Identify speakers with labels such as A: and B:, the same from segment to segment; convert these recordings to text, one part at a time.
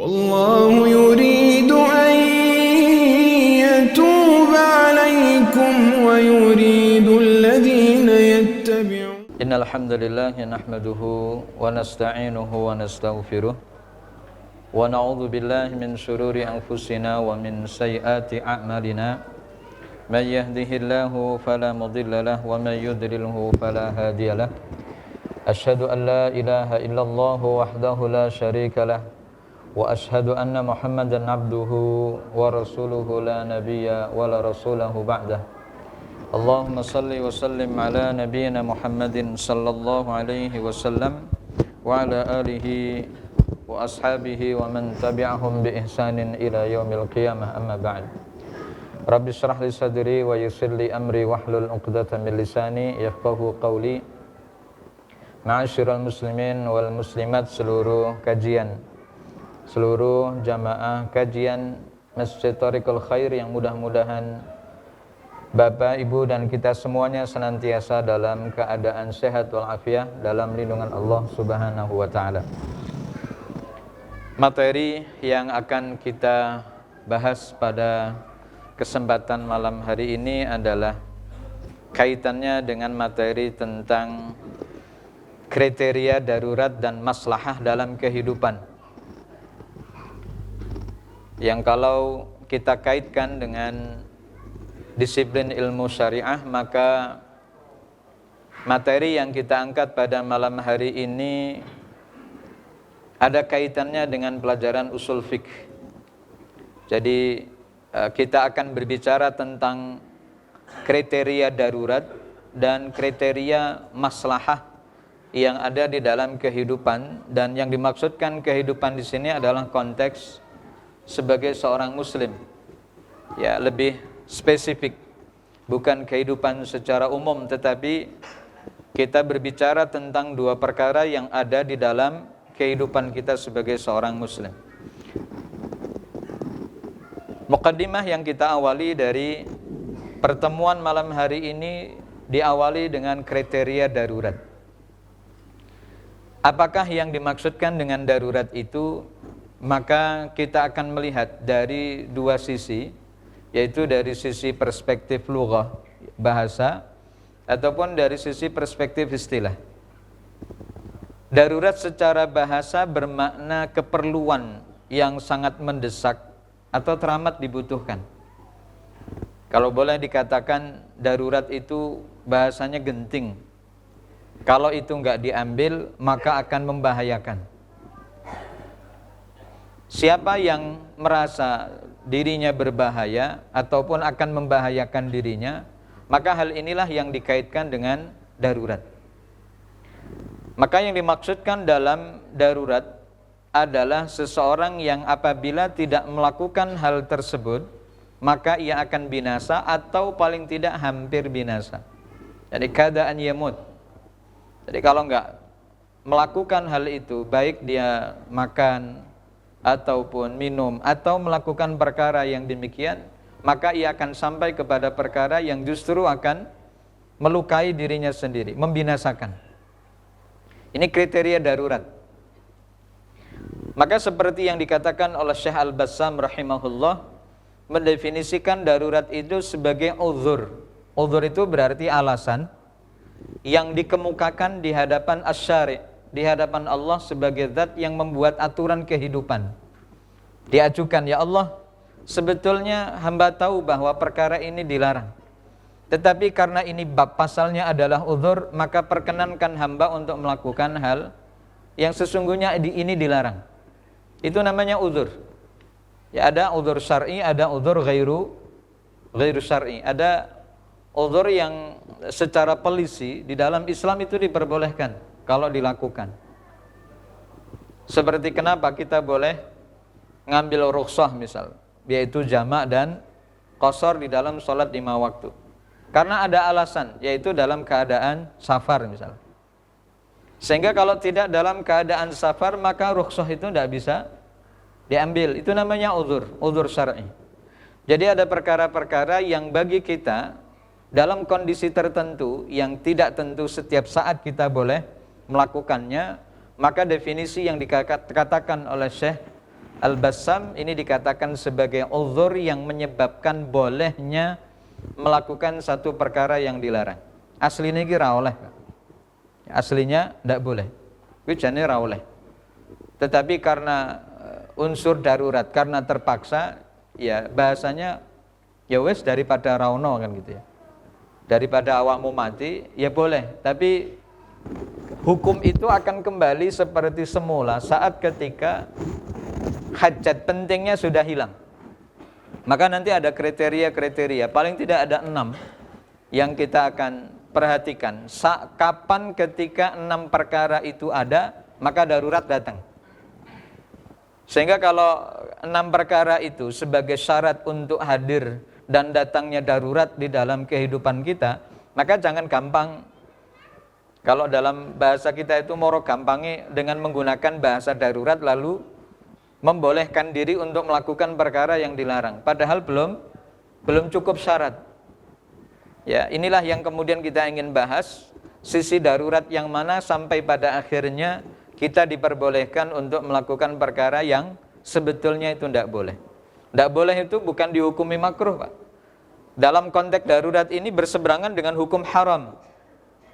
A: والله يريد أن يتوب عليكم ويريد الذين يتبعون.
B: إن الحمد لله نحمده ونستعينه ونستغفره ونعوذ بالله من شرور أنفسنا ومن سيئات أعمالنا من يهده الله فلا مضل له ومن يضلله فلا هادي له أشهد أن لا إله إلا الله وحده لا شريك له وأشهد أن محمدا عبده ورسوله لا نبي ولا رسوله بعده اللهم صل وسلم على نبينا محمد صلى الله عليه وسلم وعلى آله وأصحابه ومن تبعهم بإحسان إلى يوم القيامة أما بعد رب اشرح لي صدري ويسر لي أمري واحلل عقدة من لساني يفقهوا قولي. Ma'asyiral muslimin wal muslimat, seluruh jamaah kajian Masjid Thariqul Khair yang mudah-mudahan Bapak, Ibu dan kita semuanya senantiasa dalam keadaan sehat walafiat dalam lindungan Allah Subhanahu wa taala. Materi yang akan kita bahas pada kesempatan malam hari ini adalah kaitannya dengan materi tentang kriteria darurat dan maslahah dalam kehidupan, yang kalau kita kaitkan dengan disiplin ilmu syariah, maka materi yang kita angkat pada malam hari ini ada kaitannya dengan pelajaran usul fiqh. Jadi kita akan berbicara tentang kriteria darurat dan kriteria maslahah yang ada di dalam kehidupan, dan yang dimaksudkan kehidupan di sini adalah konteks sebagai seorang muslim. Ya, lebih spesifik, bukan kehidupan secara umum, tetapi kita berbicara tentang dua perkara yang ada di dalam kehidupan kita sebagai seorang muslim. Muqaddimah yang kita awali dari pertemuan malam hari ini diawali dengan kriteria darurat. Apakah yang dimaksudkan dengan darurat itu? Maka kita akan melihat dari dua sisi, yaitu dari sisi perspektif lughah, bahasa, ataupun dari sisi perspektif istilah. Darurat secara bahasa bermakna keperluan yang sangat mendesak atau teramat dibutuhkan. Kalau boleh dikatakan darurat itu bahasanya genting. Kalau itu enggak diambil, maka akan membahayakan. Siapa yang merasa dirinya berbahaya ataupun akan membahayakan dirinya, maka hal inilah yang dikaitkan dengan darurat. Maka yang dimaksudkan dalam darurat adalah seseorang yang apabila tidak melakukan hal tersebut, maka ia akan binasa atau paling tidak hampir binasa. Jadi keadaan yamut. Jadi kalau enggak melakukan hal itu, baik dia makan ataupun minum atau melakukan perkara yang demikian, maka ia akan sampai kepada perkara yang justru akan melukai dirinya sendiri, membinasakan. Ini kriteria darurat. Maka seperti yang dikatakan oleh Syekh Al-Bassam rahimahullah, mendefinisikan darurat itu sebagai uzur. Uzur itu berarti alasan yang dikemukakan di hadapan asy-syari', di hadapan Allah sebagai zat yang membuat aturan kehidupan. Diajukan, ya Allah, sebetulnya hamba tahu bahwa perkara ini dilarang, tetapi karena ini bab pasalnya adalah uzur, maka perkenankan hamba untuk melakukan hal yang sesungguhnya ini dilarang. Itu namanya uzur. Ya, ada uzur syar'i, ada uzur ghairu syar'i. Ada uzur yang secara pelisi di dalam Islam itu diperbolehkan kalau dilakukan. Seperti kenapa kita boleh ngambil rukhsah misal, yaitu jamak dan qasar di dalam sholat 5 waktu. Karena ada alasan, yaitu dalam keadaan safar misal. Sehingga kalau tidak dalam keadaan safar, maka rukhsah itu tidak bisa diambil. Itu namanya uzur syar'i. Jadi ada perkara-perkara yang bagi kita dalam kondisi tertentu yang tidak tentu setiap saat kita boleh melakukannya, maka definisi yang dikatakan oleh Syekh Al-bassam ini dikatakan sebagai uzur yang menyebabkan bolehnya melakukan satu perkara yang dilarang. Aslinya ini ra oleh. Aslinya tidak boleh. Wijane ra oleh. Tetapi karena unsur darurat, karena terpaksa, ya bahasanya ya wes daripada rauno kan gitu ya. Daripada awakmu mati, ya boleh. Tapi hukum itu akan kembali seperti semula saat ketika hajat pentingnya sudah hilang. Maka nanti ada kriteria-kriteria, paling tidak ada 6 yang kita akan perhatikan. Kapan ketika 6 perkara itu ada, maka darurat datang. Sehingga kalau 6 perkara itu sebagai syarat untuk hadir dan datangnya darurat di dalam kehidupan kita, maka jangan gampang. Kalau dalam bahasa kita itu moro gampangi dengan menggunakan bahasa darurat lalu membolehkan diri untuk melakukan perkara yang dilarang. Padahal belum cukup syarat. Ya, inilah yang kemudian kita ingin bahas, sisi darurat yang mana sampai pada akhirnya kita diperbolehkan untuk melakukan perkara yang sebetulnya itu tidak boleh. Tidak boleh itu bukan dihukumi makruh, Pak. Dalam konteks darurat ini berseberangan dengan hukum haram.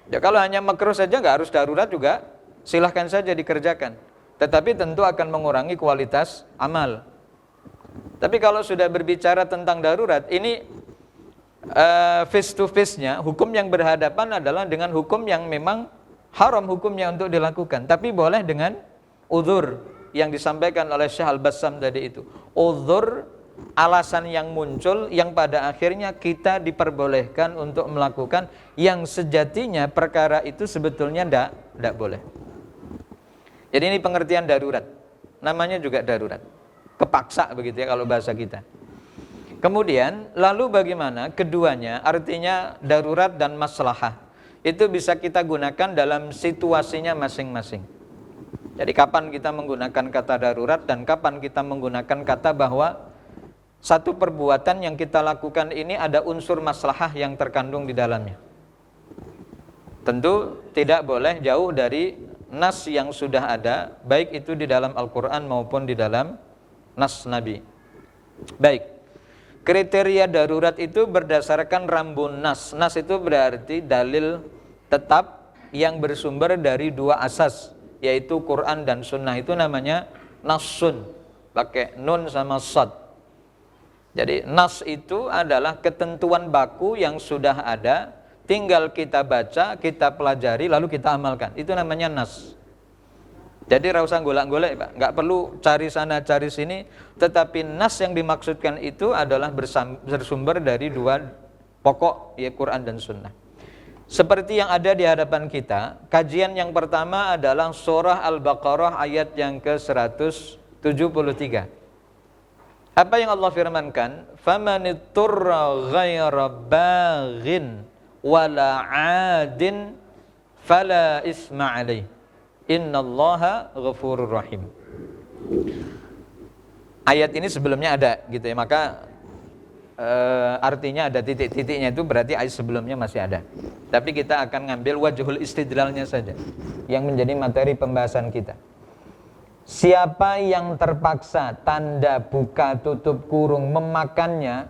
B: Ya kalau hanya makruh saja nggak harus darurat juga, silahkan saja dikerjakan. Tetapi tentu akan mengurangi kualitas amal. Tapi kalau sudah berbicara tentang darurat, ini face to face-nya, hukum yang berhadapan adalah dengan hukum yang memang haram hukumnya untuk dilakukan, tapi boleh dengan uzur yang disampaikan oleh Syekh Al-Bassam tadi itu. Uzur, alasan yang muncul yang pada akhirnya kita diperbolehkan untuk melakukan yang sejatinya perkara itu sebetulnya tidak boleh. Jadi ini pengertian darurat. Namanya juga darurat. Kepaksa begitu ya kalau bahasa kita. Kemudian lalu bagaimana keduanya, artinya darurat dan maslahah. Itu bisa kita gunakan dalam situasinya masing-masing. Jadi kapan kita menggunakan kata darurat dan kapan kita menggunakan kata bahwa satu perbuatan yang kita lakukan ini ada unsur maslahah yang terkandung di dalamnya. Tentu tidak boleh jauh dari nas yang sudah ada, baik itu di dalam Al-Quran maupun di dalam nas Nabi. Baik, kriteria darurat itu berdasarkan rambun nas. Nas itu berarti dalil tetap yang bersumber dari 2 asas, yaitu Quran dan Sunnah. Itu namanya nasun, pakai nun sama sad. Jadi nas itu adalah ketentuan baku yang sudah ada, tinggal kita baca, kita pelajari, lalu kita amalkan. Itu namanya nas. Jadi tidak usah golak-golek, Pak. Nggak perlu cari sana, cari sini. Tetapi nas yang dimaksudkan itu adalah bersumber dari 2 pokok, yaitu Quran dan Sunnah. Seperti yang ada di hadapan kita, kajian yang pertama adalah surah Al-Baqarah ayat yang ke-173. Apa yang Allah firmankan? Famanitturra ghaira baghin wala 'adin fala isma 'alaih. Innallaha ghafurur rahim. Ayat ini sebelumnya ada gitu ya, maka artinya ada titik-titiknya, itu berarti ayat sebelumnya masih ada. Tapi kita akan ngambil wajhul istidlalnya saja yang menjadi materi pembahasan kita. Siapa yang terpaksa tanda buka tutup kurung memakannya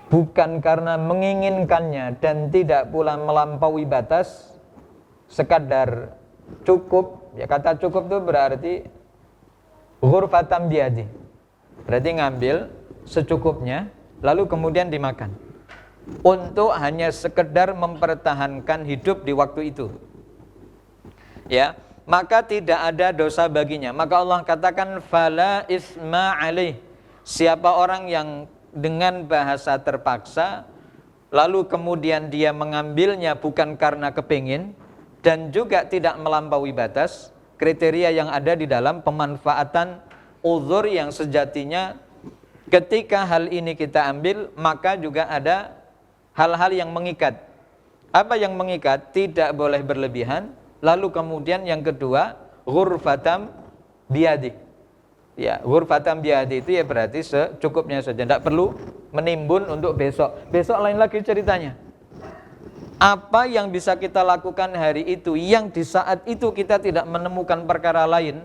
B: bukan karena menginginkannya dan tidak pula melampaui batas, sekadar cukup, ya kata cukup itu berarti ghurfatam biadi, berarti ngambil secukupnya lalu kemudian dimakan untuk hanya sekedar mempertahankan hidup di waktu itu, ya, maka tidak ada dosa baginya. Maka Allah katakan fala isma alaih. Siapa orang yang dengan bahasa terpaksa lalu kemudian dia mengambilnya bukan karena kepingin dan juga tidak melampaui batas, kriteria yang ada di dalam pemanfaatan uzur yang sejatinya ketika hal ini kita ambil, maka juga ada hal-hal yang mengikat. Apa yang mengikat? Tidak boleh berlebihan. Lalu kemudian yang kedua, ghurfatam biadi. Ya, ghurfatam biadi itu ya berarti secukupnya saja, tidak perlu menimbun untuk besok. Besok lain lagi ceritanya. Apa yang bisa kita lakukan hari itu yang di saat itu kita tidak menemukan perkara lain,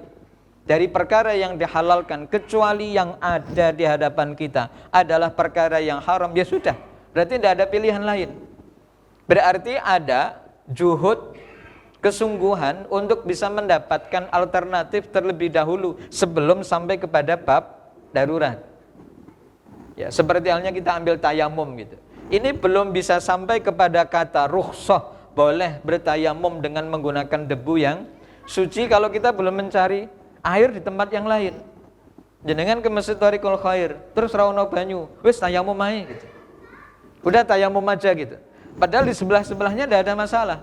B: dari perkara yang dihalalkan kecuali yang ada di hadapan kita adalah perkara yang haram, ya sudah, berarti tidak ada pilihan lain. Berarti ada juhud, kesungguhan untuk bisa mendapatkan alternatif terlebih dahulu sebelum sampai kepada bab darurat. Ya, seperti halnya kita ambil tayamum gitu. Ini belum bisa sampai kepada kata rukhsah, boleh bertayamum dengan menggunakan debu yang suci kalau kita belum mencari air di tempat yang lain. Jenengan ke Masjid Thariqul Khair, terus rawono banyu, wis tayamum aja gitu. Udah tayamum aja gitu. Padahal di sebelah-sebelahnya tidak ada masalah.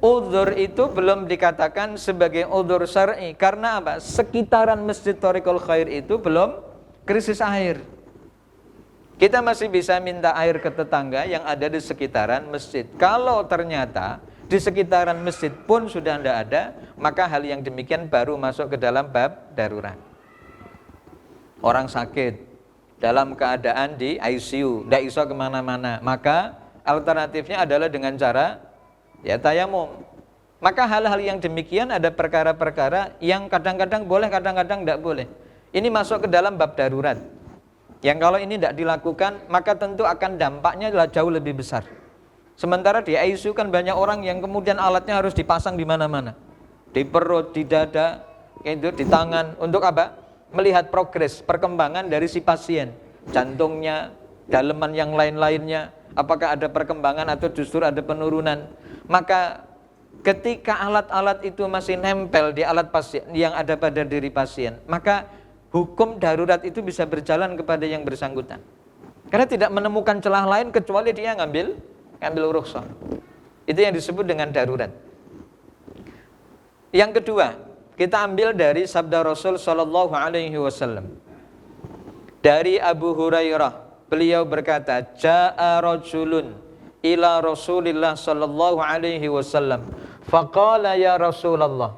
B: Udzur itu belum dikatakan sebagai udzur syar'i. Karena apa? Sekitaran Masjid Thariqul Khair itu belum krisis air. Kita masih bisa minta air ke tetangga yang ada di sekitaran masjid. Kalau ternyata di sekitaran masjid pun sudah tidak ada, maka hal yang demikian baru masuk ke dalam bab darurat. Orang sakit dalam keadaan di ICU, tidak bisa kemana-mana, maka alternatifnya adalah dengan cara ya tayamum. Maka hal-hal yang demikian ada perkara-perkara yang kadang-kadang boleh, kadang-kadang tidak boleh. Ini masuk ke dalam bab darurat. Yang kalau ini tidak dilakukan, maka tentu akan dampaknya jauh lebih besar. Sementara di ICU kan banyak orang yang kemudian alatnya harus dipasang di mana-mana. Di perut, di dada, itu di tangan. Untuk apa? Melihat progres, perkembangan dari si pasien. Jantungnya, daleman yang lain-lainnya. Apakah ada perkembangan atau justru ada penurunan. Maka ketika alat-alat itu masih nempel di alat pasien yang ada pada diri pasien, maka hukum darurat itu bisa berjalan kepada yang bersangkutan. Karena tidak menemukan celah lain kecuali dia ngambil rukhsah. Itu yang disebut dengan darurat. Yang kedua, kita ambil dari sabda Rasul sallallahu alaihi wasallam. Dari Abu Hurairah, beliau berkata, "Jaa rajulun ila Rasulillah sallallahu alaihi wasallam, faqala ya Rasulullah,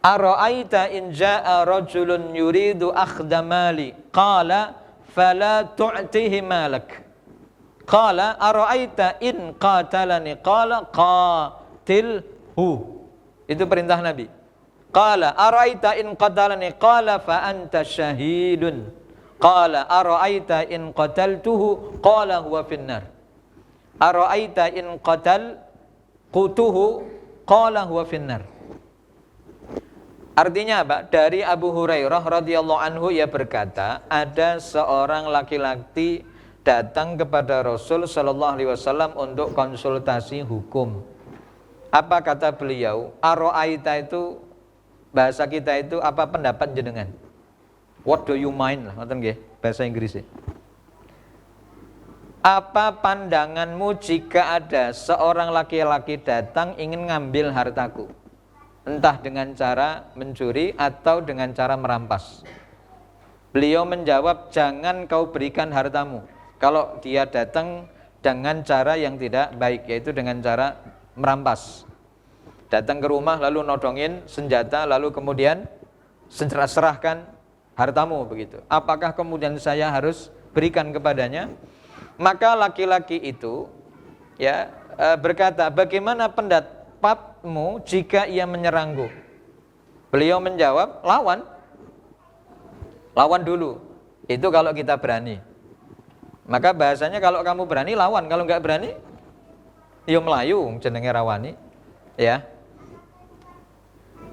B: ara'aita in jaa rajulun yuridu akhdha mali, qala fala tu'tihi malak. Qala ara'aita in qatalani, qala qatilhu." Itu perintah Nabi. Qala ara'aita in qatalani, qala fa anta syahidun. Qala ara'aita in qataltuhu, qala huwa finnar. Ara'aita in qataltuhu, qala huwa finnar. Artinya apa? Dari Abu Hurairah radhiyallahu anhu, ia berkata, ada seorang laki-laki datang kepada Rasul sallallahu alaihi wasallam untuk konsultasi hukum. Apa kata beliau? Ara'aita itu bahasa kita itu apa pendapat jenengan? What do you mind lah, ngoten nggih bahasa Inggrisnya. Apa pandanganmu jika ada seorang laki-laki datang ingin ngambil hartaku? Entah dengan cara mencuri atau dengan cara merampas. Beliau menjawab, jangan kau berikan hartamu kalau dia datang dengan cara yang tidak baik, yaitu dengan cara merampas. Datang ke rumah lalu nodongin senjata, lalu kemudian serahkan hartamu begitu. Apakah kemudian saya harus berikan kepadanya? Maka laki-laki itu ya berkata, bagaimana pendapatmu jika ia menyerangku? Beliau menjawab, lawan dulu. Itu kalau kita berani. Maka bahasanya kalau kamu berani lawan, kalau enggak berani ya melayu jenenge rawani. Ya.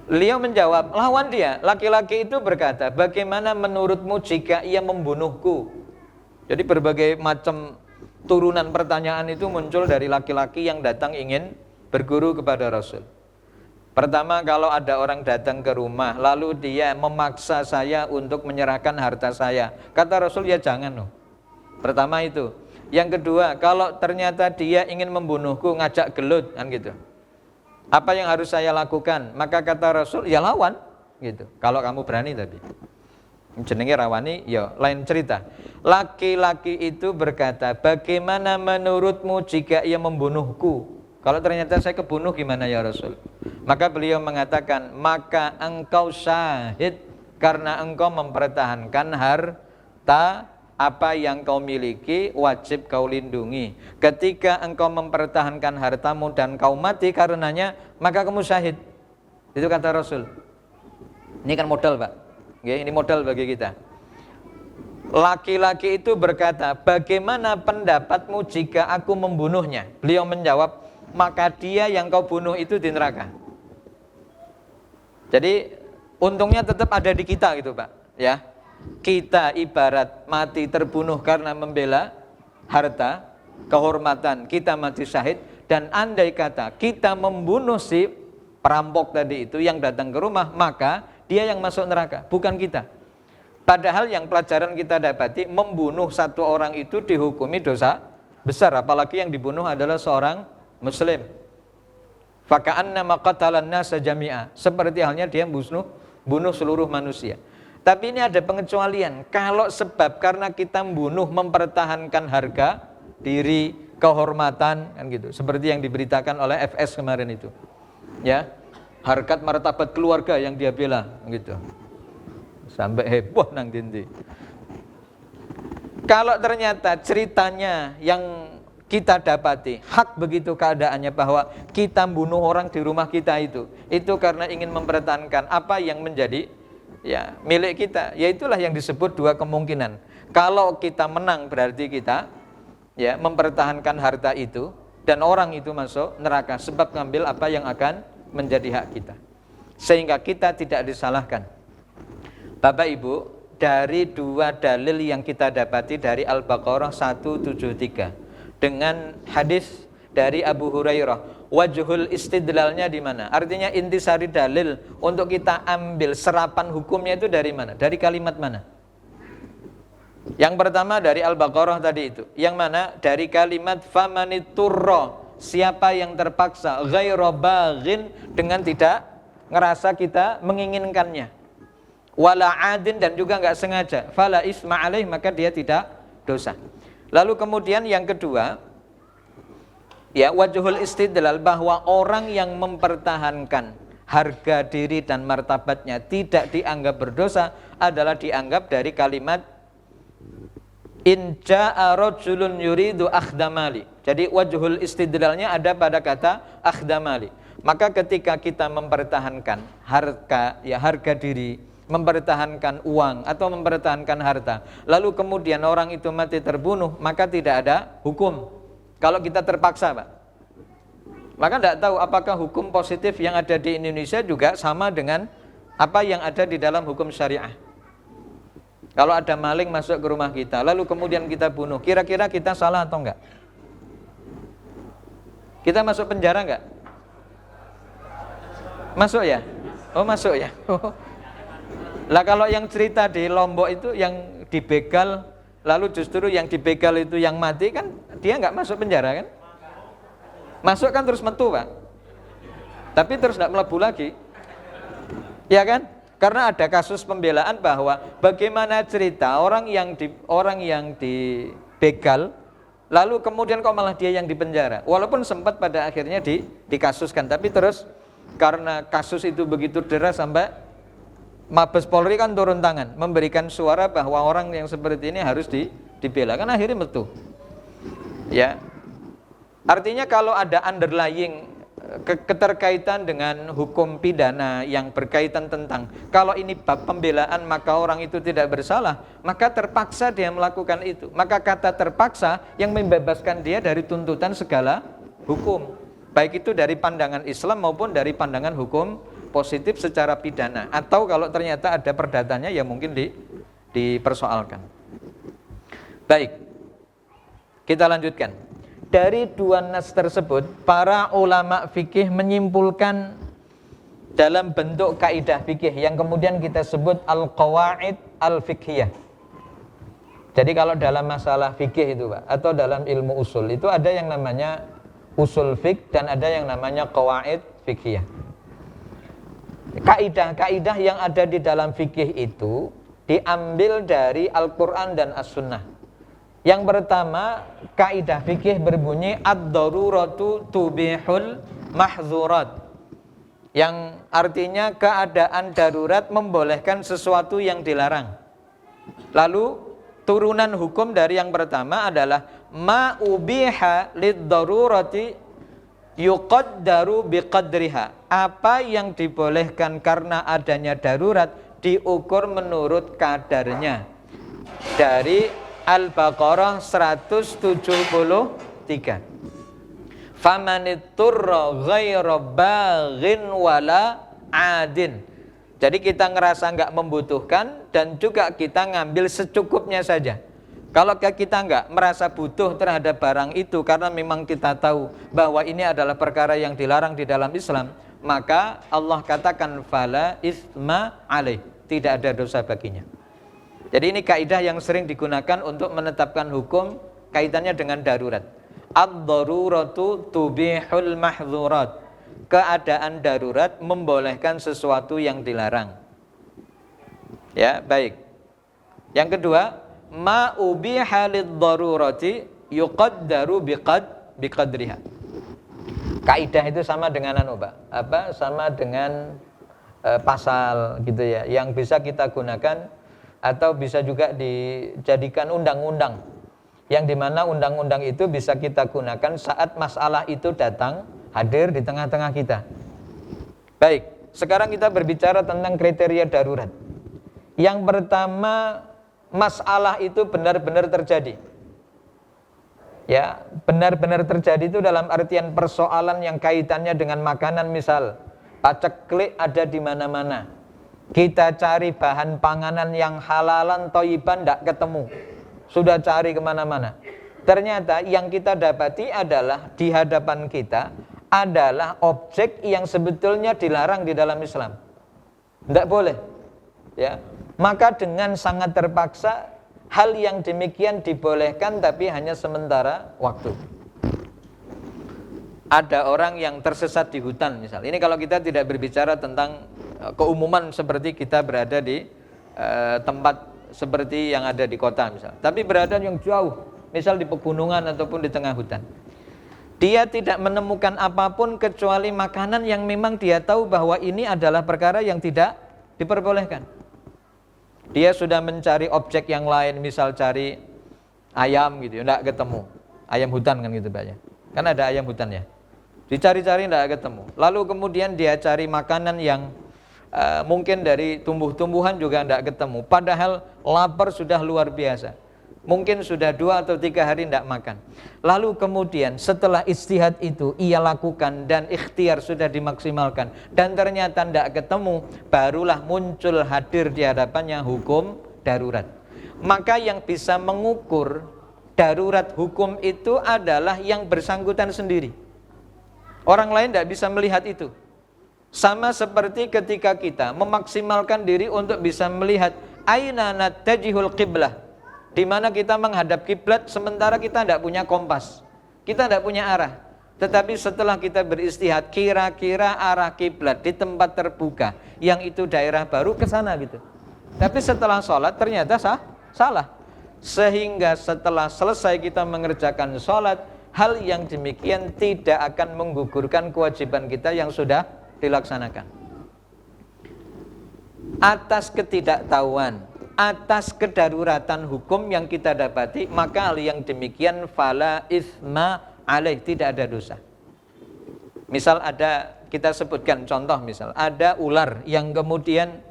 B: Beliau menjawab, lawan dia. Laki-laki itu berkata, bagaimana menurutmu jika ia membunuhku? Jadi berbagai macam turunan pertanyaan itu muncul dari laki-laki yang datang ingin berguru kepada Rasul. Pertama, kalau ada orang datang ke rumah lalu dia memaksa saya untuk menyerahkan harta saya, kata Rasul, ya jangan loh. Pertama itu. Yang kedua, kalau ternyata dia ingin membunuhku, ngajak gelut kan gitu. Apa yang harus saya lakukan? Maka kata Rasul, ya lawan gitu. Kalau kamu berani tadi. Jenenge rawani, ya lain cerita. Laki-laki itu berkata, bagaimana menurutmu jika ia membunuhku? Kalau ternyata saya kebunuh gimana ya Rasul? Maka beliau mengatakan, maka engkau syahid karena engkau mempertahankan harta apa yang kau miliki, wajib kau lindungi. Ketika engkau mempertahankan hartamu dan kau mati karenanya, maka kamu syahid. Itu kata Rasul. Ini kan modal, Pak. Oke, ini modal bagi kita. Laki-laki itu berkata, bagaimana pendapatmu jika aku membunuhnya? Beliau menjawab, maka dia yang kau bunuh itu di neraka. Jadi untungnya tetap ada di kita gitu, Pak. Ya, kita ibarat mati terbunuh karena membela harta, kehormatan, kita mati syahid. Dan andai kata kita membunuh si perampok tadi itu yang datang ke rumah, maka dia yang masuk neraka, bukan kita. Padahal yang pelajaran kita dapati, membunuh satu orang itu dihukumi dosa besar, apalagi yang dibunuh adalah seorang muslim. Faka'annama qatalan nasa jami'a, seperti halnya dia bunuh seluruh manusia. Tapi ini ada pengecualian. Kalau sebab karena kita membunuh mempertahankan harga diri, kehormatan, kan gitu. Seperti yang diberitakan oleh FS kemarin itu. Ya, harkat martabat keluarga yang dia bela, gitu. Sampai heboh nang dindi. Kalau ternyata ceritanya yang kita dapati hak begitu keadaannya, bahwa kita bunuh orang di rumah kita itu karena ingin mempertahankan apa yang menjadi ya milik kita, yaitulah yang disebut dua kemungkinan. Kalau kita menang berarti kita ya mempertahankan harta itu, dan orang itu masuk neraka sebab ngambil apa yang akan menjadi hak kita, sehingga kita tidak disalahkan. Bapak Ibu, dari dua dalil yang kita dapati dari Al-Baqarah 173 dengan hadis dari Abu Hurairah, wajhul istidlalnya di mana? Artinya intisari dalil untuk kita ambil serapan hukumnya itu dari mana? Dari kalimat mana? Yang pertama dari Al-Baqarah tadi itu. Yang mana? Dari kalimat famaniturra, siapa yang terpaksa, ghairu baghin, dengan tidak ngerasa kita menginginkannya, wala adin, dan juga enggak sengaja, fala isma alaih, maka dia tidak dosa. Lalu kemudian yang kedua, ya wajhul istidlal, bahwa orang yang mempertahankan harga diri dan martabatnya tidak dianggap berdosa adalah dianggap dari kalimat in jaa rajulun yuridu akhdamali. Jadi wajhul istidlalnya ada pada kata akhdamali. Maka ketika kita mempertahankan harga diri, mempertahankan uang atau mempertahankan harta, lalu kemudian orang itu mati terbunuh, maka tidak ada hukum. Kalau kita terpaksa, Pak, maka tidak tahu apakah hukum positif yang ada di Indonesia juga sama dengan apa yang ada di dalam hukum syariah. Kalau ada maling masuk ke rumah kita, lalu kemudian kita bunuh, kira-kira kita salah atau enggak? Kita masuk penjara enggak? Masuk ya? Oh, masuk ya? Lah kalau yang cerita di Lombok itu yang dibegal, lalu justru yang dibegal itu yang mati, kan dia nggak masuk penjara kan? Masuk kan terus metu, Pak. Tapi terus nggak melebu lagi. Ya kan? Karena ada kasus pembelaan bahwa bagaimana cerita orang yang dibegal, lalu kemudian kok malah dia yang dipenjara. Walaupun sempat pada akhirnya dikasuskan, tapi terus karena kasus itu begitu deras sampai Mabes Polri kan turun tangan, memberikan suara bahwa orang yang seperti ini harus dibela, kan akhirnya metu. Ya, artinya kalau ada underlying keterkaitan dengan hukum pidana yang berkaitan tentang kalau ini bab pembelaan maka orang itu tidak bersalah, maka terpaksa dia melakukan itu. Maka kata terpaksa yang membebaskan dia dari tuntutan segala hukum, baik itu dari pandangan Islam maupun dari pandangan hukum positif secara pidana, atau kalau ternyata ada perdatanya ya mungkin dipersoalkan. Baik, kita lanjutkan. Dari dua nas tersebut, para ulama fikih menyimpulkan dalam bentuk kaidah fikih yang kemudian kita sebut al-qawaid al-fiqhiyah. Jadi kalau dalam masalah fikih itu, Pak, atau dalam ilmu usul itu ada yang namanya usul fiqh dan ada yang namanya qawaid fiqhiyah. Kaidah-kaidah yang ada di dalam fikih itu diambil dari Al-Quran dan As-Sunnah. Yang pertama, kaidah fikih berbunyi ad-daruratu tubihul mahzurat, yang artinya keadaan darurat membolehkan sesuatu yang dilarang. Lalu turunan hukum dari yang pertama adalah ma ubiha lid-darurati yuqaddaru biqadriha. Apa yang dibolehkan karena adanya darurat diukur menurut kadarnya. Dari Al-Baqarah 173. Famanitturra ghaira baghin wala adin. Jadi kita ngerasa nggak membutuhkan dan juga kita ngambil secukupnya saja. Kalau kita nggak merasa butuh terhadap barang itu karena memang kita tahu bahwa ini adalah perkara yang dilarang di dalam Islam, maka Allah katakan fala isma alaih, tidak ada dosa baginya. Jadi ini kaidah yang sering digunakan untuk menetapkan hukum kaitannya dengan darurat. Ad-daruratu tubihul mahzurat. Keadaan darurat membolehkan sesuatu yang dilarang. Ya, baik. Yang kedua, ma ubiha lid-darurati yuqaddaru biqadriha. Kaidah itu sama dengan sama dengan pasal gitu ya, yang bisa kita gunakan atau bisa juga dijadikan undang-undang, yang dimana undang-undang itu bisa kita gunakan saat masalah itu datang hadir di tengah-tengah kita. Baik, sekarang kita berbicara tentang kriteria darurat. Yang pertama, masalah itu benar-benar terjadi. Ya, benar-benar terjadi itu dalam artian persoalan yang kaitannya dengan makanan, misal paceklik ada di mana-mana. Kita cari bahan panganan yang halalan thayyiban tidak ketemu. Sudah cari kemana-mana. Ternyata yang kita dapati adalah di hadapan kita adalah objek yang sebetulnya dilarang di dalam Islam. Tidak boleh. Ya. Maka dengan sangat terpaksa hal yang demikian dibolehkan tapi hanya sementara waktu. Ada orang yang tersesat di hutan misal. Ini kalau kita tidak berbicara tentang keumuman seperti kita berada di tempat seperti yang ada di kota misal. Tapi berada yang jauh, misal di pegunungan ataupun di tengah hutan. Dia tidak menemukan apapun kecuali makanan yang memang dia tahu bahwa ini adalah perkara yang tidak diperbolehkan. Dia sudah mencari objek yang lain, misal cari ayam gitu, tidak ketemu. Ayam hutan kan gitu Pak ya. Kan ada ayam hutan ya. Dicari-cari tidak ketemu. Lalu kemudian dia cari makanan yang mungkin dari tumbuh-tumbuhan juga tidak ketemu. Padahal lapar sudah luar biasa. Mungkin sudah 2 atau 3 hari tidak makan. Lalu kemudian setelah ijtihad itu ia lakukan dan ikhtiar sudah dimaksimalkan dan ternyata tidak ketemu, barulah muncul hadir di hadapannya hukum darurat. Maka yang bisa mengukur darurat hukum itu adalah yang bersangkutan sendiri. Orang lain tidak bisa melihat itu. Sama seperti ketika kita memaksimalkan diri untuk bisa melihat aina nattajihul qiblah, di mana kita menghadap kiblat sementara kita tidak punya kompas, kita tidak punya arah. Tetapi setelah kita beristihad, kira-kira arah kiblat di tempat terbuka, yang itu daerah baru, ke sana gitu. Tapi setelah sholat ternyata salah. Sehingga setelah selesai kita mengerjakan sholat, hal yang demikian tidak akan menggugurkan kewajiban kita yang sudah dilaksanakan. Atas ketidaktahuan, atas kedaruratan hukum yang kita dapati, maka hal yang demikian fala isma alaih, tidak ada dosa. Misal ada, kita sebutkan contoh, misal ada ular yang kemudian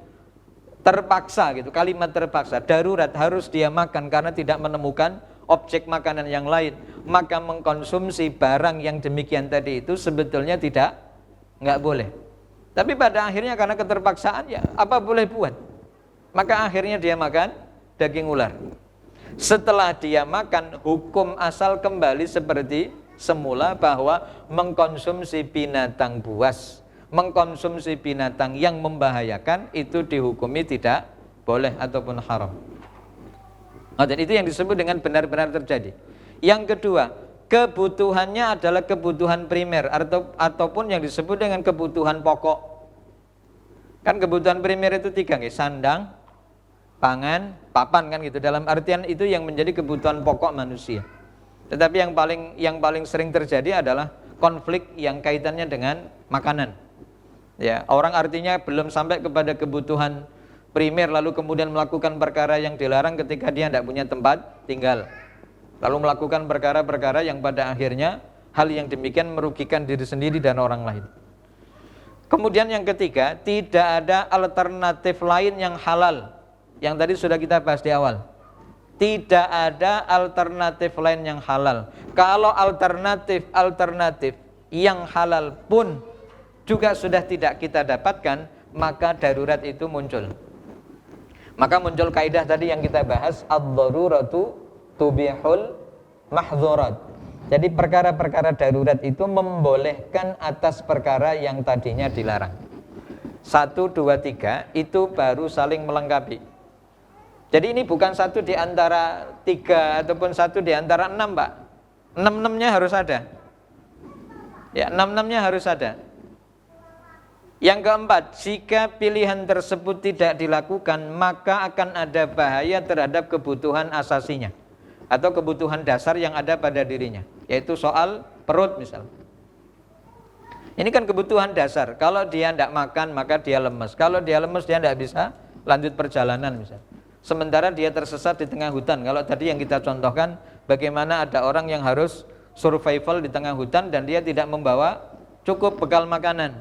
B: terpaksa gitu, kalimat terpaksa, darurat harus dia makan karena tidak menemukan objek makanan yang lain, maka mengkonsumsi barang yang demikian tadi itu sebetulnya nggak boleh. Tapi pada akhirnya karena keterpaksaan, ya apa boleh buat, maka akhirnya dia makan daging ular. Setelah dia makan, hukum asal kembali seperti semula, bahwa mengkonsumsi binatang buas, mengkonsumsi binatang yang membahayakan itu dihukumi tidak boleh ataupun haram. Dan itu yang disebut dengan benar-benar terjadi. Yang kedua, kebutuhannya adalah kebutuhan primer ataupun yang disebut dengan kebutuhan pokok. Kan kebutuhan primer itu 3, sandang, pangan, papan kan gitu. Dalam artian itu yang menjadi kebutuhan pokok manusia. Tetapi yang paling sering terjadi adalah konflik yang kaitannya dengan makanan. Ya, orang artinya belum sampai kepada kebutuhan primer lalu kemudian melakukan perkara yang dilarang ketika dia tidak punya tempat tinggal. Lalu melakukan perkara-perkara yang pada akhirnya hal yang demikian merugikan diri sendiri dan orang lain. Kemudian yang ketiga, tidak ada alternatif lain yang halal. Yang tadi sudah kita bahas di awal. Tidak ada alternatif lain yang halal. Kalau alternatif yang halal pun juga sudah tidak kita dapatkan, maka darurat itu muncul. Maka muncul kaidah tadi yang kita bahas, ad-daruratu tubihul mahdzurat. Jadi perkara-perkara darurat itu membolehkan atas perkara yang tadinya dilarang. 1, 2, 3 itu baru saling melengkapi. Jadi ini bukan satu di antara 3 ataupun satu di antara 6, Pak. 6-6-nya harus ada. Ya, 6-6-nya harus ada. Yang keempat, jika pilihan tersebut tidak dilakukan, maka akan ada bahaya terhadap kebutuhan asasinya atau kebutuhan dasar yang ada pada dirinya, yaitu soal perut misal. Ini kan kebutuhan dasar. Kalau dia tidak makan, maka dia lemes. Kalau dia lemes, dia tidak bisa lanjut perjalanan misal. Sementara dia tersesat di tengah hutan. Kalau tadi yang kita contohkan, bagaimana ada orang yang harus survival di tengah hutan dan dia tidak membawa cukup bekal makanan.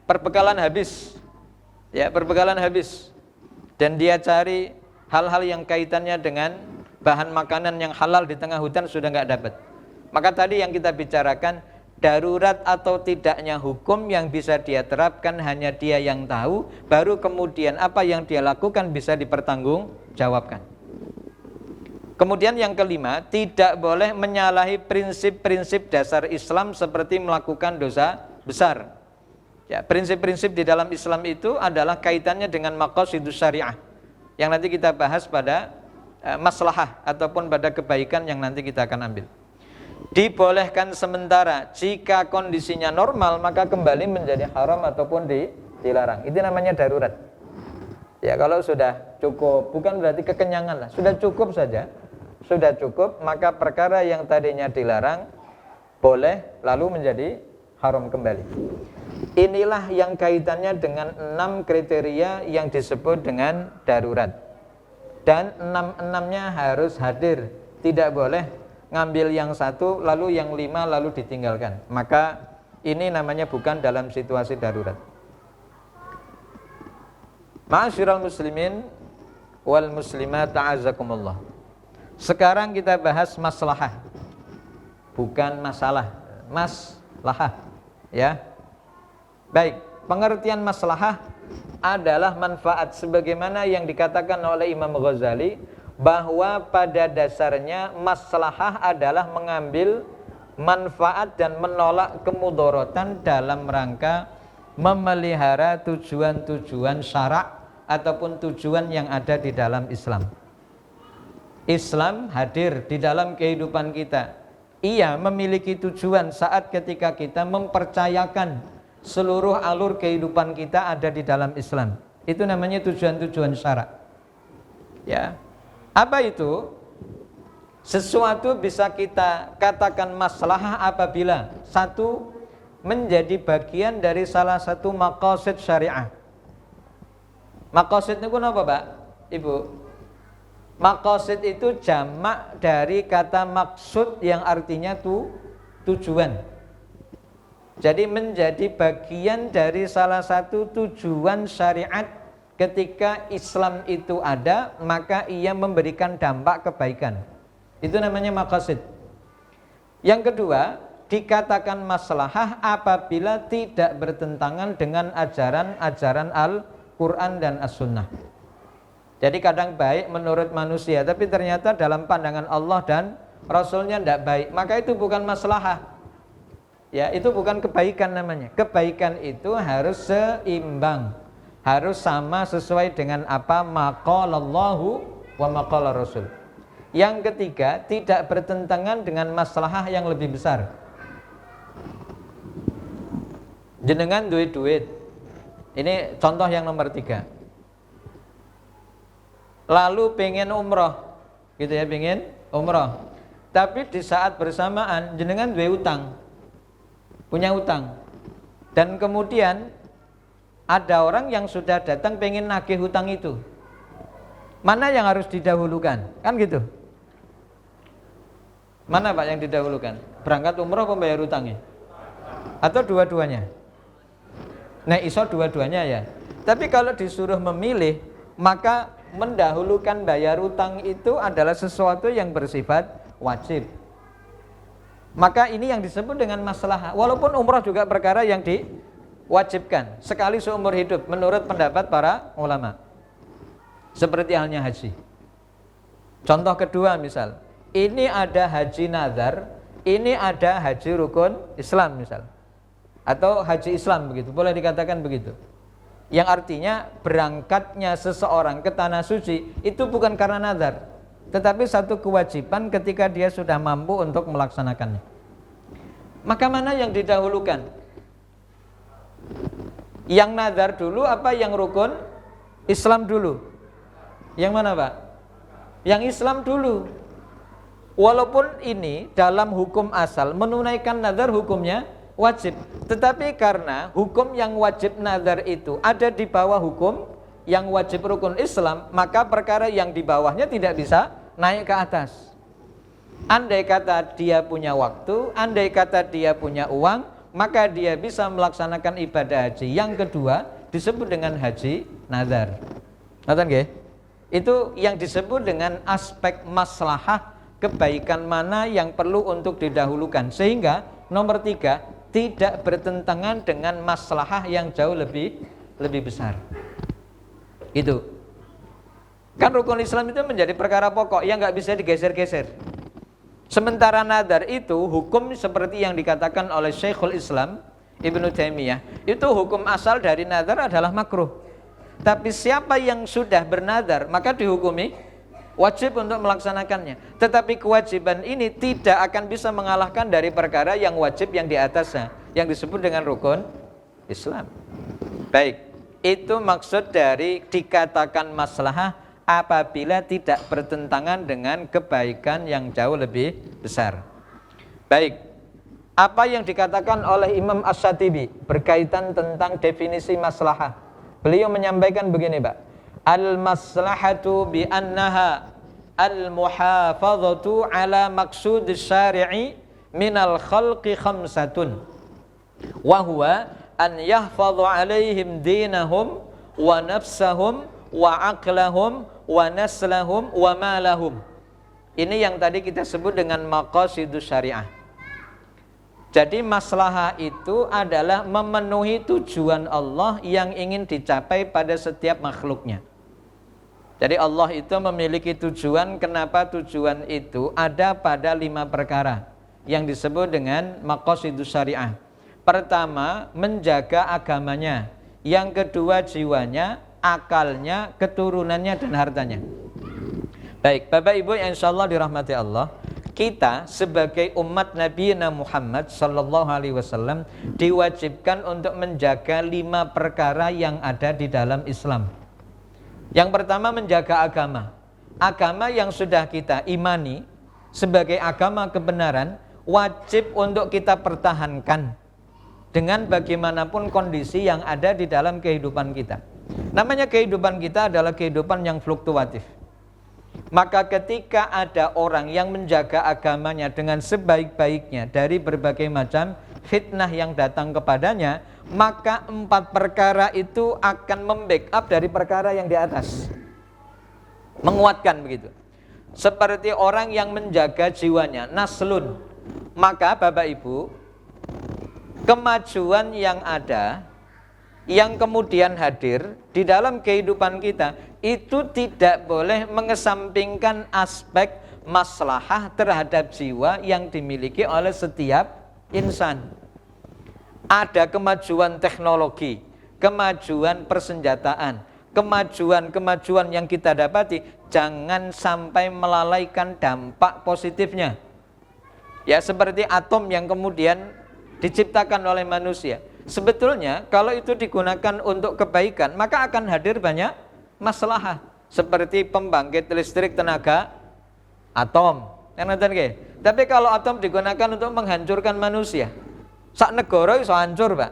B: Perbekalan habis. Ya, perbekalan habis. Dan dia cari hal-hal yang kaitannya dengan bahan makanan yang halal di tengah hutan sudah nggak dapat. Maka tadi yang kita bicarakan, darurat atau tidaknya hukum yang bisa dia terapkan hanya dia yang tahu, baru kemudian apa yang dia lakukan bisa dipertanggungjawabkan. Kemudian yang kelima, tidak boleh menyalahi prinsip-prinsip dasar Islam seperti melakukan dosa besar. Ya, prinsip-prinsip di dalam Islam itu adalah kaitannya dengan maqasidus syariah yang nanti kita bahas pada maslahah ataupun pada kebaikan yang nanti kita akan ambil. Dibolehkan sementara, jika kondisinya normal maka kembali menjadi haram ataupun dilarang. Itu namanya darurat. Ya, kalau sudah cukup, bukan berarti kekenyangan lah, sudah cukup saja. Sudah cukup, maka perkara yang tadinya dilarang boleh lalu menjadi haram kembali. Inilah yang kaitannya dengan 6 kriteria yang disebut dengan darurat. Dan 6-6-nya harus hadir. Tidak boleh ngambil yang 1 lalu yang 5 lalu ditinggalkan. Maka ini namanya bukan dalam situasi darurat. Ma'asyiral muslimin wal muslimat ta'azakumullah. Sekarang kita bahas maslahah. Bukan masalah, maslahah. Ya. Baik, pengertian maslahah adalah manfaat sebagaimana yang dikatakan oleh Imam Ghazali bahwa pada dasarnya maslahah adalah mengambil manfaat dan menolak kemudharatan dalam rangka memelihara tujuan-tujuan syarak ataupun tujuan yang ada di dalam Islam. Islam hadir di dalam kehidupan kita. Ia memiliki tujuan saat ketika kita mempercayakan seluruh alur kehidupan kita ada di dalam Islam. Itu namanya tujuan-tujuan syarak. Ya. Apa itu? Sesuatu bisa kita katakan maslahah apabila 1 menjadi bagian dari salah satu maqasid syariah. Maqasid itu apa, Pak? Ibu? Maqasid itu jamak dari kata maksud yang artinya tujuan. Jadi menjadi bagian dari salah satu tujuan syariat. Ketika Islam itu ada, maka ia memberikan dampak kebaikan. Itu namanya maqasid. Yang kedua, dikatakan maslahah apabila tidak bertentangan dengan ajaran-ajaran Al-Quran dan As-Sunnah. Jadi kadang baik menurut manusia, tapi ternyata dalam pandangan Allah dan Rasulnya tidak baik. Maka itu bukan maslahah. Ya, itu bukan kebaikan namanya. Kebaikan itu harus seimbang, harus sama sesuai dengan apa maqalallahu wa maqala Rasul. Yang ketiga, tidak bertentangan dengan maslahah yang lebih besar. Jenengan duit. Ini contoh yang nomor 3. Lalu pengen umroh, gitu ya, pengen umroh. Tapi di saat bersamaan jenengan duwe utang, punya utang. Dan kemudian ada orang yang sudah datang pengen nagih hutang itu. Mana yang harus didahulukan? Kan gitu. Mana Pak yang didahulukan? Berangkat umroh pembayar utangnya? Atau dua-duanya? Nah iso dua-duanya ya. Tapi kalau disuruh memilih, maka mendahulukan bayar utang itu adalah sesuatu yang bersifat wajib. Maka ini yang disebut dengan maslahah. Walaupun umroh juga perkara yang diwajibkan sekali seumur hidup menurut pendapat para ulama. Seperti halnya haji. Contoh kedua misal, ini ada haji nazar, ini ada haji rukun Islam misal. Atau haji Islam begitu, boleh dikatakan begitu. Yang artinya berangkatnya seseorang ke tanah suci itu bukan karena nazar, tetapi satu kewajiban ketika dia sudah mampu untuk melaksanakannya. Maka mana yang didahulukan? Yang nazar dulu apa yang rukun Islam dulu? Yang mana Pak? Yang Islam dulu. Walaupun ini dalam hukum asal menunaikan nazar hukumnya wajib, tetapi karena hukum yang wajib nazar itu ada di bawah hukum yang wajib rukun Islam, maka perkara yang di bawahnya tidak bisa naik ke atas. Andai kata dia punya waktu, andai kata dia punya uang, maka dia bisa melaksanakan ibadah haji. Yang kedua disebut dengan haji nazar. Ngerti nggih? Itu yang disebut dengan aspek maslahah, kebaikan mana yang perlu untuk didahulukan. Sehingga nomor 3 tidak bertentangan dengan maslahah yang jauh lebih besar. Itu. Kan rukun Islam itu menjadi perkara pokok yang nggak bisa digeser-geser. Sementara nadar itu hukum seperti yang dikatakan oleh Syekhul Islam Ibnu Taimiyah, itu hukum asal dari nadar adalah makruh. Tapi siapa yang sudah bernadar maka dihukumi wajib untuk melaksanakannya. Tetapi kewajiban ini tidak akan bisa mengalahkan dari perkara yang wajib yang di atasnya, yang disebut dengan rukun Islam. Baik, itu maksud dari dikatakan maslahah apabila tidak bertentangan dengan kebaikan yang jauh lebih besar. Baik, apa yang dikatakan oleh Imam Asy-Syatibi berkaitan tentang definisi maslahah? Beliau menyampaikan begini Pak, al-maslahatu bi annaha al-muhafazatu ala maqsud syari'i minal khalqi khamsatun wa huwa an yahfazu alaihim dinahum wa nafsahum wa aqlahum wa naslahum wa malahum. Ini yang tadi kita sebut dengan maqasidus syariah. Jadi maslahah itu adalah memenuhi tujuan Allah yang ingin dicapai pada setiap makhluknya. Jadi Allah itu memiliki tujuan, kenapa tujuan itu ada pada 5 perkara yang disebut dengan maqasidus syariah. Pertama, menjaga agamanya. Yang kedua, jiwanya, akalnya, keturunannya dan hartanya. Baik, Bapak Ibu yang insyaallah dirahmati Allah, kita sebagai umat Nabi Muhammad sallallahu alaihi wasallam diwajibkan untuk menjaga 5 perkara yang ada di dalam Islam. Yang pertama, menjaga agama. Agama yang sudah kita imani sebagai agama kebenaran wajib untuk kita pertahankan dengan bagaimanapun kondisi yang ada di dalam kehidupan kita. Namanya kehidupan kita adalah kehidupan yang fluktuatif. Maka ketika ada orang yang menjaga agamanya dengan sebaik-baiknya dari berbagai macam fitnah yang datang kepadanya, maka 4 perkara itu akan membackup dari perkara yang di atas, menguatkan begitu. Seperti orang yang menjaga jiwanya, naslun. Maka Bapak Ibu, kemajuan yang ada, yang kemudian hadir di dalam kehidupan kita, itu tidak boleh mengesampingkan aspek maslahah terhadap jiwa yang dimiliki oleh setiap insan. Ada kemajuan teknologi, kemajuan persenjataan, kemajuan-kemajuan yang kita dapati, jangan sampai melalaikan dampak positifnya. Ya, seperti atom yang kemudian diciptakan oleh manusia. Sebetulnya kalau itu digunakan untuk kebaikan, maka akan hadir banyak maslahah, seperti pembangkit listrik tenaga atom. Tapi kalau atom digunakan untuk menghancurkan manusia, sak negara iso hancur, Pak.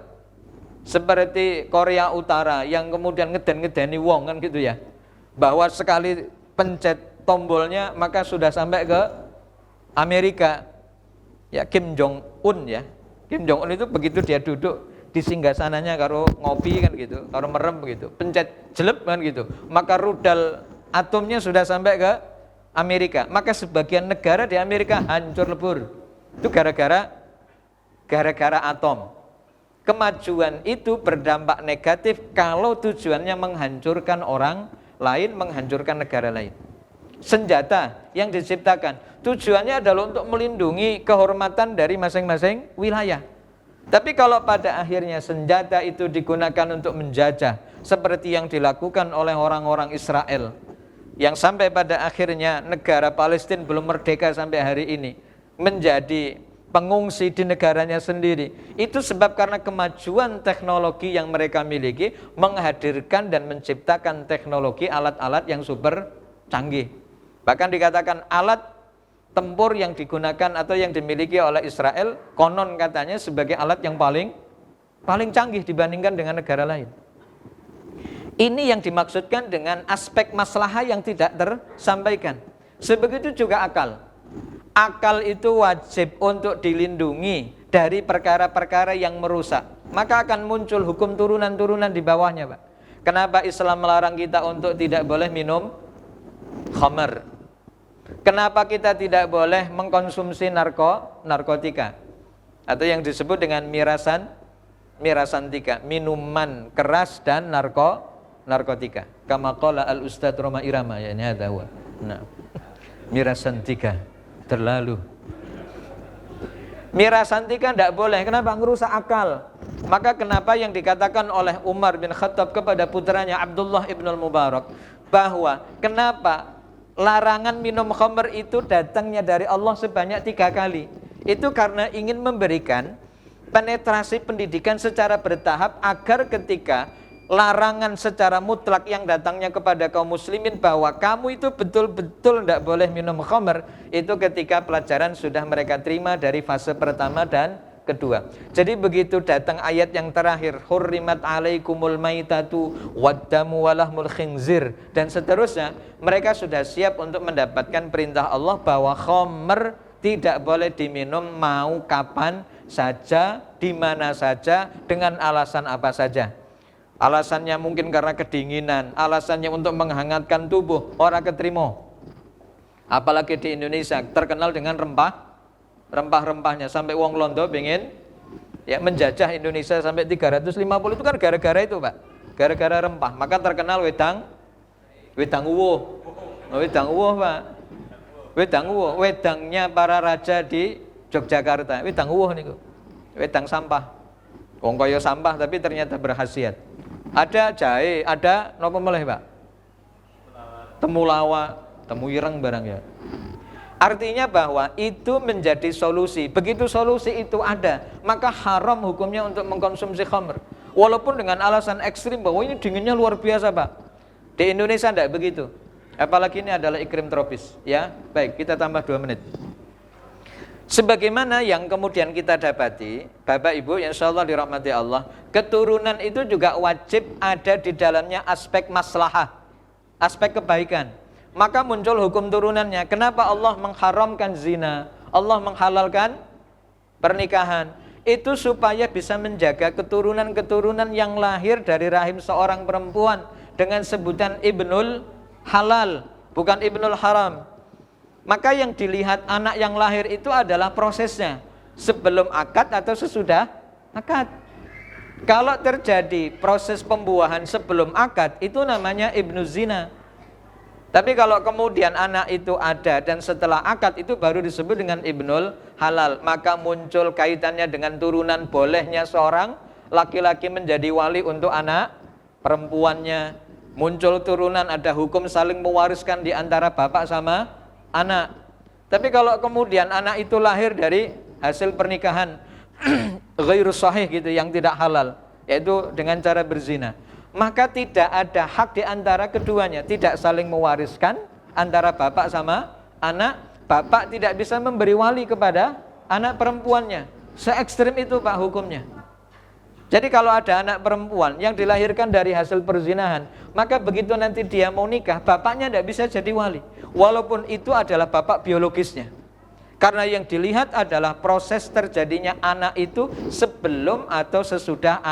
B: Seperti Korea Utara yang kemudian ngeden-ngedeni wong kan gitu ya. Bahwa sekali pencet tombolnya maka sudah sampai ke Amerika, ya Kim Jong Un ya. Kim Jong Un itu begitu dia duduk di singgasananya karo ngopi kan gitu, karo merem gitu, pencet jelep kan gitu, maka rudal atomnya sudah sampai ke Amerika. Maka sebagian negara di Amerika hancur lebur. Itu gara-gara atom. Kemajuan itu berdampak negatif kalau tujuannya menghancurkan orang lain, menghancurkan negara lain. Senjata yang diciptakan tujuannya adalah untuk melindungi kehormatan dari masing-masing wilayah. Tapi kalau pada akhirnya senjata itu digunakan untuk menjajah, seperti yang dilakukan oleh orang-orang Israel, yang sampai pada akhirnya negara Palestina belum merdeka sampai hari ini, menjadi pengungsi di negaranya sendiri, itu sebab karena kemajuan teknologi yang mereka miliki, menghadirkan dan menciptakan teknologi alat-alat yang super canggih. Bahkan dikatakan alat tempur yang digunakan atau yang dimiliki oleh Israel konon katanya sebagai alat yang paling canggih dibandingkan dengan negara lain. Ini yang dimaksudkan dengan aspek maslahah yang tidak tersampaikan. Sebegitu juga akal. Akal itu wajib untuk dilindungi dari perkara-perkara yang merusak. Maka akan muncul hukum turunan-turunan di bawahnya, Pak. Kenapa Islam melarang kita untuk tidak boleh minum khamar? Kenapa kita tidak boleh mengkonsumsi narkotika atau yang disebut dengan mirasantika, minuman keras dan narkotika. Kama qala al-Ustadz Roma Irama, ya ini ada wa. Nah, mirasantika terlalu. Mirasantika tidak boleh. Kenapa? Ngerusak akal. Maka kenapa yang dikatakan oleh Umar bin Khattab kepada putranya Abdullah ibn al-Mubarak, bahwa kenapa larangan minum khamr itu datangnya dari Allah sebanyak 3 kali. Itu karena ingin memberikan penetrasi pendidikan secara bertahap agar ketika larangan secara mutlak yang datangnya kepada kaum muslimin bahwa kamu itu betul-betul tidak boleh minum khamr, itu ketika pelajaran sudah mereka terima dari fase pertama dan kedua. Jadi begitu datang ayat yang terakhir, hurrimat alaikumul maitatu waddamu walahmul khinzir dan seterusnya, mereka sudah siap untuk mendapatkan perintah Allah bahwa khamr tidak boleh diminum mau kapan saja, di mana saja, dengan alasan apa saja. Alasannya mungkin karena kedinginan, alasannya untuk menghangatkan tubuh, ora ketrimo. Apalagi di Indonesia terkenal dengan rempah-rempahnya, sampai wong Londo pengen ya menjajah Indonesia sampai 350 itu kan gara-gara itu, Pak. Gara-gara rempah. Maka terkenal wedang uwuh. Wedang uwuh, Pak. Wedang uwuh, wedangnya para raja di Yogyakarta. Wedang uwuh niku. Wedang sampah. Wong kaya sampah tapi ternyata berkhasiat. Ada jahe, ada napa meleh, Pak? Temulawak, temu ireng barang ya. Artinya bahwa itu menjadi solusi. Begitu solusi itu ada, maka haram hukumnya untuk mengkonsumsi khamr. Walaupun dengan alasan ekstrim bahwa ini dinginnya luar biasa, Pak. Di Indonesia tidak begitu. Apalagi ini adalah iklim tropis. Ya, baik, kita tambah 2 menit. Sebagaimana yang kemudian kita dapati, Bapak Ibu yang insyaallah dirahmati Allah, keturunan itu juga wajib ada di dalamnya aspek maslahah, aspek kebaikan. Maka muncul hukum turunannya. Kenapa Allah mengharamkan zina? Allah menghalalkan pernikahan. Itu supaya bisa menjaga keturunan-keturunan yang lahir dari rahim seorang perempuan dengan sebutan ibnul halal, bukan ibnul haram. Maka yang dilihat anak yang lahir itu adalah prosesnya, sebelum akad atau sesudah akad. Kalau terjadi proses pembuahan sebelum akad, itu namanya ibnu zina. Tapi kalau kemudian anak itu ada dan setelah akad, itu baru disebut dengan ibnul halal. Maka muncul kaitannya dengan turunan, bolehnya seorang laki-laki menjadi wali untuk anak perempuannya. Muncul turunan, ada hukum saling mewariskan di antara bapak sama anak. Tapi kalau kemudian anak itu lahir dari hasil pernikahan ghairu sahih gitu, yang tidak halal, yaitu dengan cara berzina, maka tidak ada hak di antara keduanya, tidak saling mewariskan antara bapak sama anak. Bapak tidak bisa memberi wali kepada anak perempuannya. Se-ekstrim itu, Pak, hukumnya. Jadi kalau ada anak perempuan yang dilahirkan dari hasil perzinahan, maka begitu nanti dia mau nikah, bapaknya tidak bisa jadi wali, walaupun itu adalah bapak biologisnya. Karena yang dilihat adalah proses terjadinya anak itu sebelum atau sesudah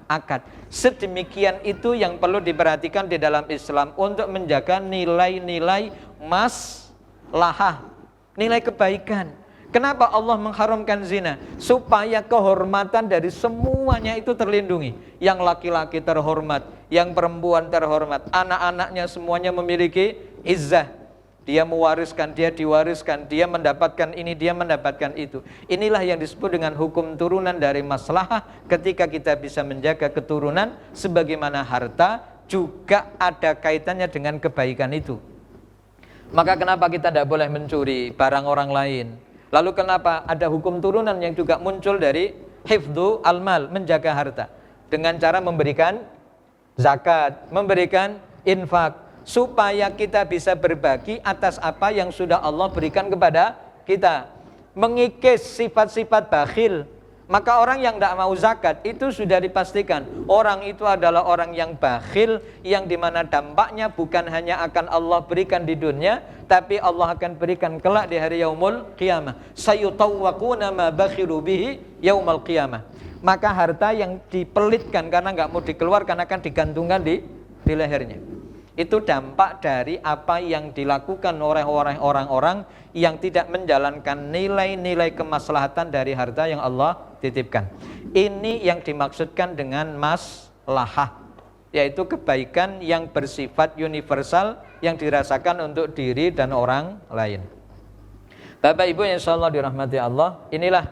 B: akad. Sedemikian itu yang perlu diperhatikan di dalam Islam untuk menjaga nilai-nilai maslahah, nilai kebaikan. Kenapa Allah mengharamkan zina? Supaya kehormatan dari semuanya itu terlindungi. Yang laki-laki terhormat, yang perempuan terhormat, anak-anaknya semuanya memiliki izzah. Dia mewariskan, dia diwariskan, dia mendapatkan ini, dia mendapatkan itu. Inilah yang disebut dengan hukum turunan dari maslahah. Ketika kita bisa menjaga keturunan, sebagaimana harta juga ada kaitannya dengan kebaikan itu. Maka kenapa kita tidak boleh mencuri barang orang lain? Lalu kenapa ada hukum turunan yang juga muncul dari hifdzu al-mal, menjaga harta, dengan cara memberikan zakat, memberikan infak, supaya kita bisa berbagi atas apa yang sudah Allah berikan kepada kita, mengikis sifat-sifat bakhil. Maka orang yang tidak mau zakat itu sudah dipastikan orang itu adalah orang yang bakhil, yang dimana dampaknya bukan hanya akan Allah berikan di dunia, tapi Allah akan berikan kelak di hari yaumul qiyamah. Sayutawwaquna ma bakhilu bihi yaumul qiyamah. Maka harta yang dipelitkan karena nggak mau dikeluarkan akan digantungkan di lehernya. Itu dampak dari apa yang dilakukan oleh orang-orang yang tidak menjalankan nilai-nilai kemaslahatan dari harta yang Allah titipkan. Ini yang dimaksudkan dengan maslahah, yaitu kebaikan yang bersifat universal yang dirasakan untuk diri dan orang lain. Bapak Ibu yang insyaallah dirahmati Allah, inilah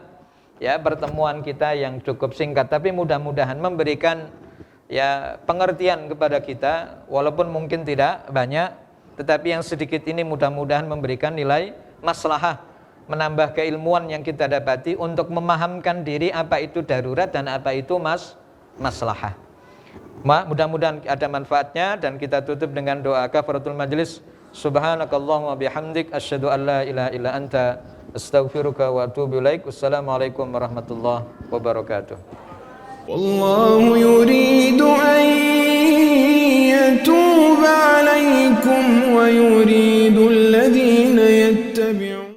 B: ya pertemuan kita yang cukup singkat, tapi mudah-mudahan memberikan ya pengertian kepada kita, walaupun mungkin tidak banyak, tetapi yang sedikit ini mudah-mudahan memberikan nilai maslahah, menambah keilmuan yang kita dapati untuk memahamkan diri apa itu darurat dan apa itu maslahah. Mudah-mudahan ada manfaatnya, dan kita tutup dengan doa kafaratul majlis. Subhanakallahumma bihamdik asyhadu an la ilaha illa anta astaghfiruka wa atubu ilaik. Wassalamualaikum warahmatullahi wabarakatuh.
A: والله يريد أن يتوب عليكم ويريد